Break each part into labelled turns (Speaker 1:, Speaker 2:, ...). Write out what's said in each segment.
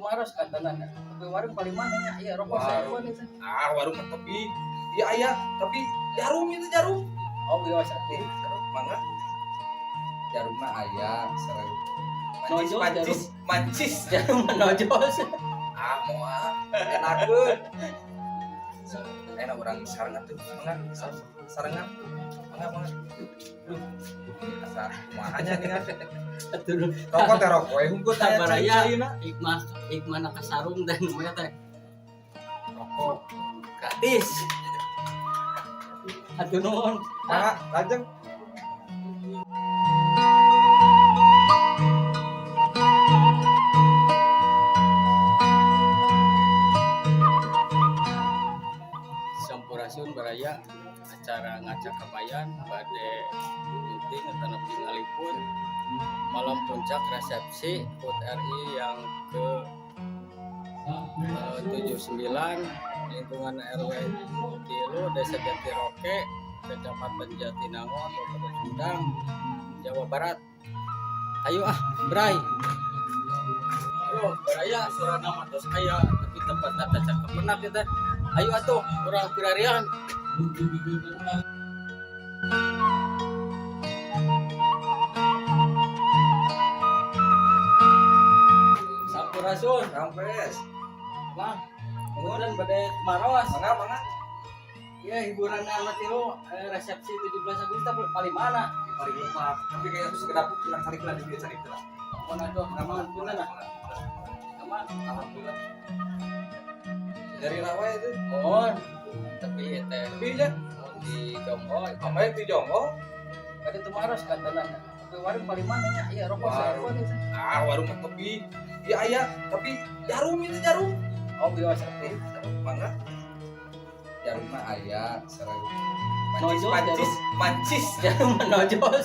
Speaker 1: maros kantanan tapi warung paling mana nya iya rokok saya pun itu
Speaker 2: Warung tapi iya aya tapi jarum itu jarum.
Speaker 1: oh biasa
Speaker 2: Jarum mangga. Jarumna aya sareng
Speaker 1: Nojol,
Speaker 2: mancis.
Speaker 1: jarum menojol
Speaker 2: Moal enakeun. Enak urang sarengan tuh mangga sarengan. Mangga. Duh. Asa kumahanya nih
Speaker 1: atuh
Speaker 2: rokok teh rokok hungkut
Speaker 1: sabaraya hikmah kasarung dan moya teh rokok gratis atuh nuhun
Speaker 2: lajeng
Speaker 1: Sampurasun baraya acara ngacak kabayan bade meeting atau ngalipun malam puncak resepsi HUT RI yang ke 79 lingkungan RW Tilu Desa Jatiroke Kecamatan Jatinangor Kabupaten Sumedang Jawa Barat. Ayo Bray. Ayo baraya surah nama tos aya tapi tempat tata cakep benar kita. Ayo atuh urang pirarian. Sampurasun,
Speaker 2: sampes.
Speaker 1: Bang. Kemudian pada maros.
Speaker 2: Mangga.
Speaker 1: Ya hiburan anak tilu resepsi 17 Agustus paling mana?
Speaker 2: Paling lepas. Tapi kayak aku sekedap pulang cari kelas juga cari kelas.
Speaker 1: Mana tuh? Aman punan ah. Aman.
Speaker 2: Alhamdulillah. Dari rawa itu.
Speaker 1: Mohon. Tapi teh
Speaker 2: Bisa
Speaker 1: di Jonggo.
Speaker 2: Amai di Jonggo.
Speaker 1: Ada tuh maros kantanan. Tapi warung paling mana nya? Iya rokok saya pun itu.
Speaker 2: Warung tapi iya aya tapi jarum itu jarum.
Speaker 1: Oh biasa
Speaker 2: Mangga. Jarumna aya sareng
Speaker 1: Nojol,
Speaker 2: mancis.
Speaker 1: jarum menojol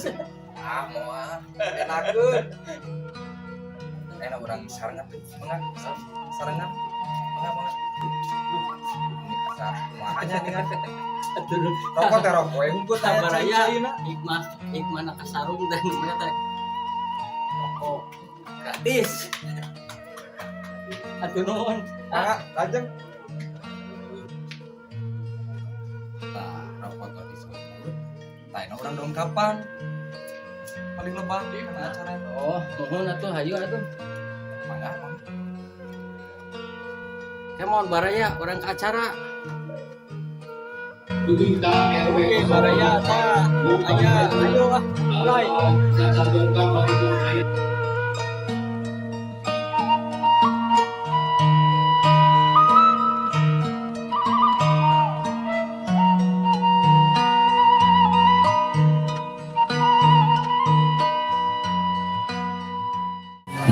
Speaker 2: Moal enakeun. Enak urang sarengan tuh mangga sarengan. Mangga. Duh. Asa kumahanya nih
Speaker 1: atuh
Speaker 2: rokok teh rokok hungkut
Speaker 1: sabaraya hikmah kasarung dan moya teh rokok gratis atuh nuhun
Speaker 2: lajeng rokok gratis lain orang dong kapan paling lebat kana acara
Speaker 1: oh nuhun atuh hayu atuh
Speaker 2: mangga
Speaker 1: kemon baraya orang ke acara
Speaker 3: Duduka RW
Speaker 1: baraya ta aya ayo mulai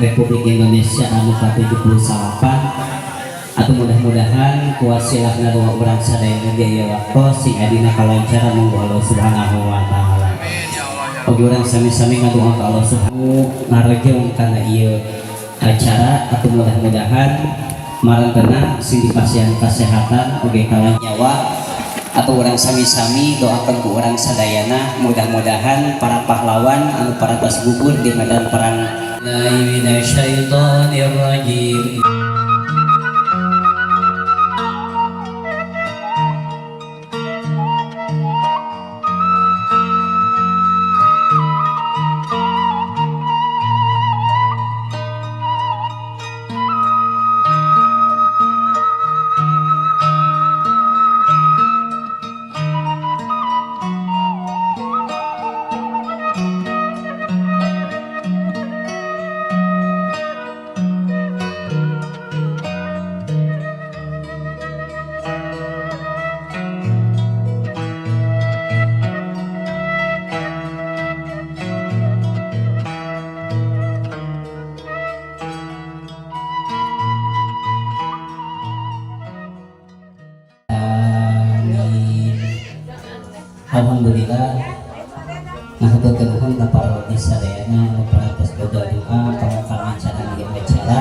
Speaker 4: Republik Indonesia anu ke-78 atau mudah-mudahan kuasilahna dua urang sadaya biaya waktu sing adina kalancaran monggo Allah Subhanahu wa taala. Oge urang sami-sami ngadoa ka Allah Subhanahu ngarejeung kana ieu acara atau mudah-mudahan marantena sing dipasihan kesehatan oge kalan nyawa atau orang sami-sami doakan ku orang sadayana mudah-mudahan para pahlawan anu paratos gugur di medan perang minasyaitonirrajim. Alhamdulillah ngahaturkeun nuhun ka parodi sadayana nu parantos doa pangkalan acara di acara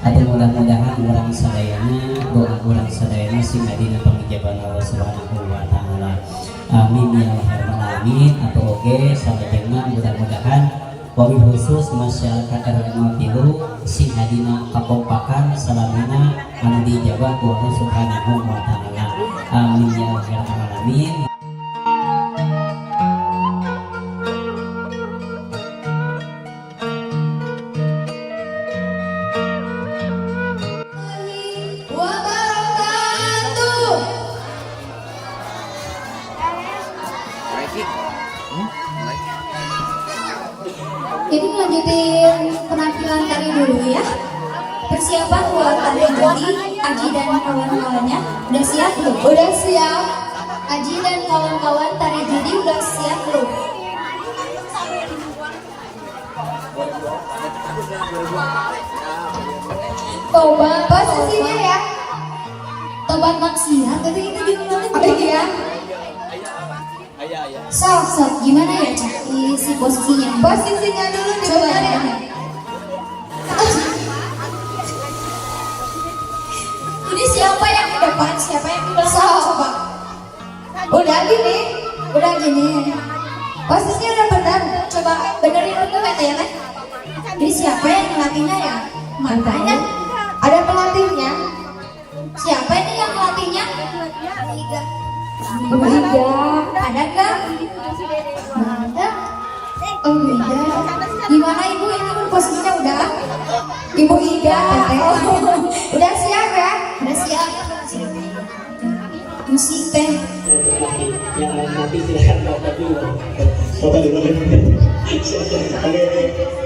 Speaker 4: atau mudah-mudahan urang sadayana doa urang sadayana sing adina pangijaban Allah Subhanahu wa taala. Amin ya rabbal alamin. Atau oge salajengna mudah-mudahan wabil khusus masyarakat RW 03 sing adina kakompakan anu dijaga ku Allah Subhanahu wa taala. Amin ya rabbal alamin.
Speaker 3: Wabarakatuh. Ini lanjutin penampilan tari dulu ya. Persiapan buat tari Jody, Aji dan kawan-kawannya udah siap belum? Udah siap. Aji dan kawan-kawan tari Jody udah siap belum? Tobat posisinya ya. Tobat maksiat tapi itu gimana? Apa ya? Sok gimana ya Cak? Si posisinya. Posisinya dulu coba ya. Ini siapa yang di depan? Siapa yang di belakang? Coba. Udah gini. Posisinya udah benar. Coba benerin dulu ya kan? Jadi siapa yang ngelatihnya ya? Mantannya? Ada pelatihnya? Siapa ini yang melatihnya? Ibu Ida. Ada nggak? Ada. Oh Ida. Gimana Ibu? Ini posisinya udah? Ibu Ida. Udah siap ya? Udah siap. Musik teh.
Speaker 5: Yang nanti silahkan bapak dulu. Bapak dulu. Oke.